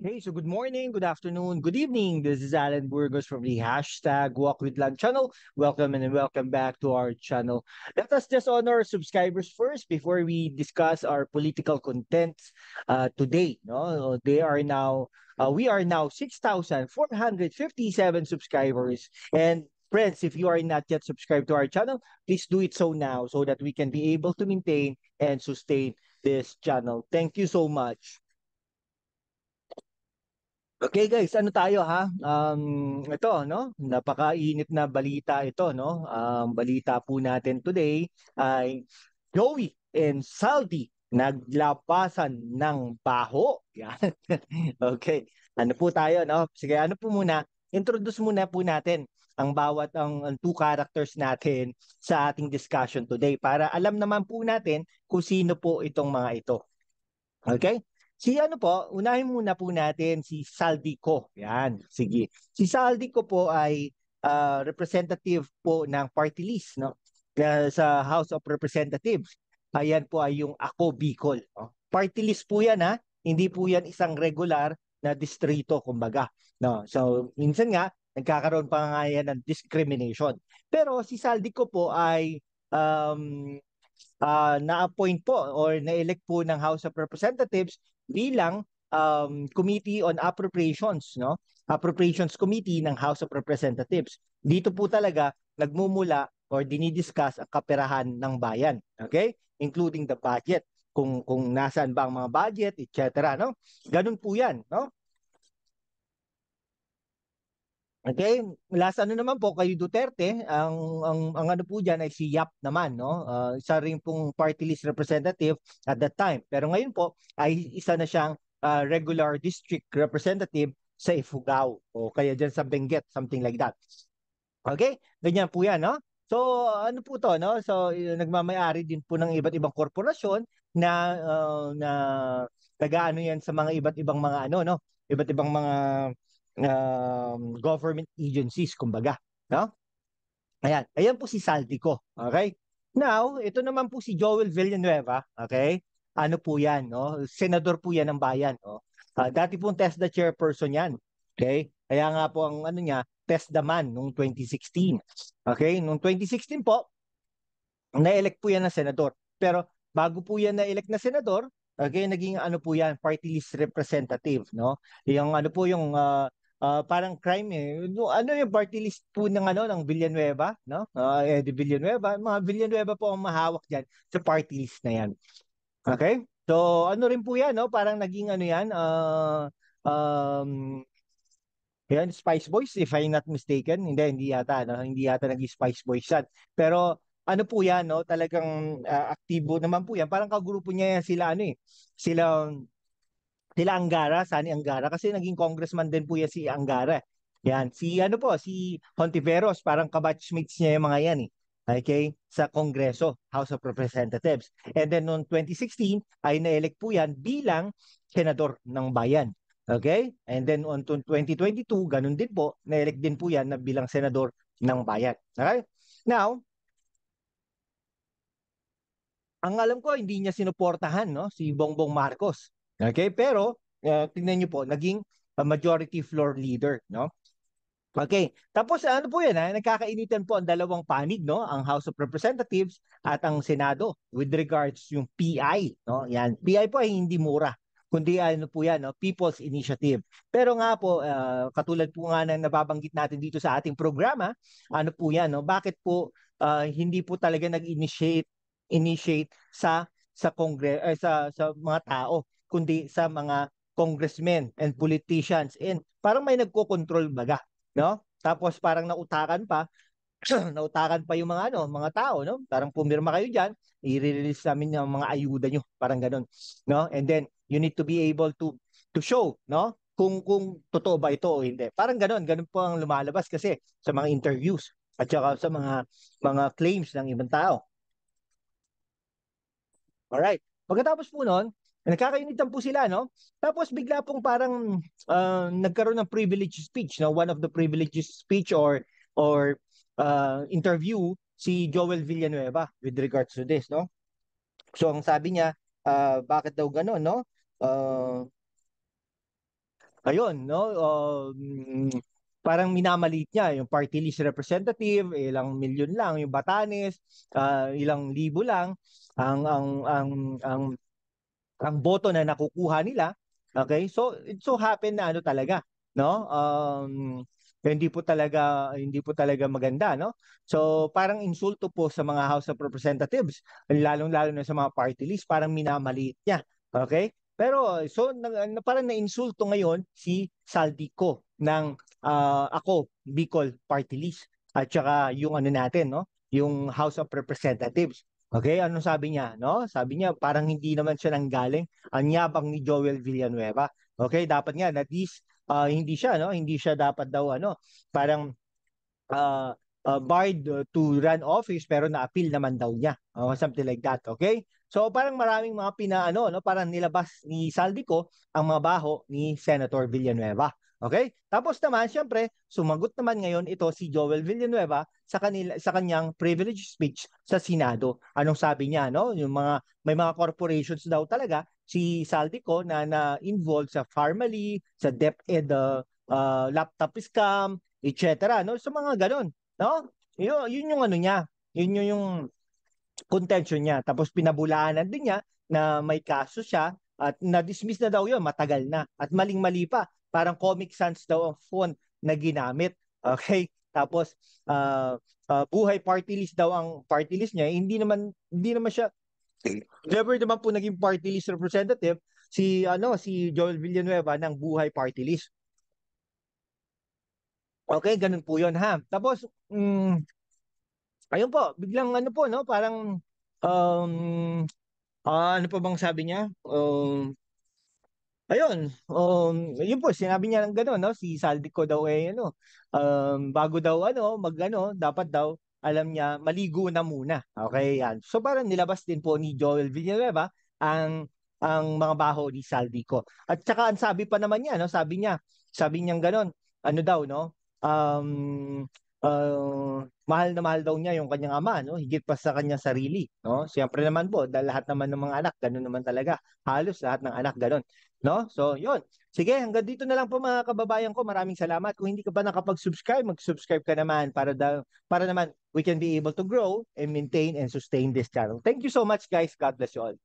Hey, so good morning, good afternoon, good evening. This is Alan Burgos from the hashtag Walk with Land channel. Welcome and welcome back to our channel. Let us just honor our subscribers first before we discuss our political contents today. No, we are now 6,457 subscribers. And friends, if you are not yet subscribed to our channel, please do it so now so that we can be able to maintain and sustain this channel. Thank you so much. Okay guys, ano tayo ha? Ito no, napakainit na balita ito no. Balita po natin today ay Joey and Saldi naglapasan ng baho. Yan. Okay. Ano po tayo no? Sige, ano po muna? Introduce muna po natin ang two characters natin sa ating discussion today para alam naman po natin kung sino po itong mga ito. Okay? Si ano po, unahin muna po natin si Saldico. Yan, sige. Si Saldico po ay representative po ng party list, no? Sa House of Representatives. Ayan po ay yung Ako Bicol. No? Party list po yan ha. Hindi po yan isang regular na distrito, kumbaga. No? So, minsan nga, nagkakaroon pa nga yan ng discrimination. Pero si Saldico po ay um, na-appoint po or na-elect po ng House of Representatives bilang Committee on Appropriations, no? Appropriations Committee ng House of Representatives. Dito po talaga nagmumula or dinidiscuss ang kaperahan ng bayan, okay? Including the budget, kung nasaan ba ang mga budget, etc., no? Ganun po 'yan, no? Okay, last ano naman po kay Duterte, ang ano po diyan ay si Yap naman, no? Isa rin pong party list representative at that time. Pero ngayon po ay isa na siyang regular district representative sa Ifugao o kaya diyan sa Benguet, something like that. Okay? Ganyan po 'yan, no? So ano po 'to, no? So nagmamay-ari din po ng iba't ibang korporasyon na nag-aano 'yan sa mga iba't ibang mga ano, no? Iba't ibang mga government agencies, kumbaga, no? Ayan, ayan po si Saldico, okay? Now, ito naman po si Joel Villanueva, okay? Ano po 'yan, no? Senador po 'yan ng bayan, no? Dati pong TESDA chairperson 'yan. Okay? Kaya nga po ang ano niya, TESDA man noong 2016. Okay? Noong 2016 po, na-elect po 'yan na senador. Pero bago po 'yan na-elect na senador, okay, naging ano po 'yan, party list representative, no? Yung ano po yung parang crime eh. Ano yung party list po ng ano ng Villanueva, no? Eddie Villanueva, mga Villanueva po ang mahawak diyan sa party list na 'yan. Okay? So ano rin po 'yan, no? Parang naging ano 'yan, yan, Spice Boys, if I'm not mistaken. Hindi yata, no? Hindi yata naging Spice Boys yan. Pero ano po yan, no? Talagang aktibo naman po yan. Parang kagrupo niya yan sila, ano eh. Sila, sila Angara, Sani Angara. Kasi naging congressman din po yan si Angara. Yan, si ano po, si Hontiveros, parang kabatchmates niya yung mga yan eh. Okay, sa Kongreso, House of Representatives. And then noong 2016 ay na-elect po yan bilang senador ng bayan. Okay? And then on to 2022, ganun din po, na-elect din po yan na bilang senador ng bayan. Okay? Now, ang alam ko, hindi niya sinuportahan, no, si Bongbong Marcos. Okay? Pero, tingnan niyo po, naging majority floor leader, no? Okay. Tapos ano po yan, ha? Nagkakainitan po ang dalawang panig, no? Ang House of Representatives at ang Senado with regards yung PI, no? Yan. PI po ay hindi mura, kundi ano po yan, no? People's Initiative. Pero nga po, katulad po nga ng nababanggit natin dito sa ating programa, ano po yan, no? Bakit po hindi po talaga nag-initiate sa mga tao, kundi sa mga congressmen and politicians, and parang may nagko-control baga, no? Tapos parang nautakan pa, nautakan pa yung mga ano, mga tao, no? Parang pumirma kayo diyan, i-release namin yung mga ayuda nyo, parang ganun, no? And then you need to be able to show, no? Kung totoo ba ito o hindi. Parang ganun, ganun po ang lumalabas kasi sa mga interviews at saka sa mga claims ng ibang tao. Alright. Pagkatapos po noon, nagkakainitan po sila, no? Tapos bigla pong parang nagkaroon ng privilege speech, no? One of the privilege speech or interview si Joel Villanueva with regards to this, no? So ang sabi niya, bakit daw gano'n, no? Uh, ayun, no? Parang minamaliit niya yung party list representative, ilang milyon lang yung Batanes, ilang libo lang ang ang boto na nakukuha nila. Okay? So it so happen na ano talaga, no? Hindi po talaga maganda, no? So parang insulto po sa mga House of Representatives, lalong-lalo na sa mga party list, parang minamaliit niya. Okay? Pero so parang na-insulto ngayon si Saldico ng ako Bicol Party List at saka yung ano natin, no? Yung House of Representatives. Okay, ano sabi niya, no? Sabi niya parang hindi naman siya nanggaling ang yabang ni Joel Villanueva. Okay, dapat nga at least hindi siya, no? Hindi siya dapat daw ano, parang uh, barred to run office pero na-appeal naman daw niya. Something like that, okay? So parang maraming mga pinaano, no? Parang nilabas ni Saldico ang mga baho ni Senator Villanueva. Okay? Tapos naman, siyempre, sumagot naman ngayon ito si Joel Villanueva sa kanyang privilege speech sa Senado. Anong sabi niya, no? Yung mga may mga corporations daw talaga si Saldico na involved sa Farmally, sa DepEd laptop scam, etc. No? So mga ganun, no? Yun yung ano niya, yun yung contention niya. Tapos pinabulaanan din niya na may kaso siya at na-dismiss na daw yun, matagal na. At maling-mali pa, parang Comic Sans daw ang font na ginamit. Okay? Tapos buhay party list daw ang party list niya. Hindi naman siya never naman po naging party list representative si Joel Villanueva ng buhay party list. Okay, ganun po 'yon ha. Tapos ayun po, biglang ano po no, parang um ano pa bang sabi niya? Ayun, yun po, sinabi niya ng gano'n, no? Si Saldico daw ano, bago daw ano, dapat daw, alam niya, maligo na muna. Okay, yan. So parang nilabas din po ni Joel Villanueva ang mga baho ni Saldico. At saka ang sabi pa naman niya, no? Sabi niya gano'n, ano daw, no? Mahal na mahal daw niya yung kanyang ama, no? Higit pa sa kanyang sarili, no? Siyempre naman po, dahil lahat naman ng mga anak, gano'n naman talaga. Halos lahat ng anak gano'n. No? So, yun. Sige, hanggang dito na lang po mga kababayan ko. Maraming salamat. Kung hindi ka pa nakapag-subscribe, mag-subscribe ka naman para naman we can be able to grow and maintain and sustain this channel. Thank you so much, guys. God bless you all.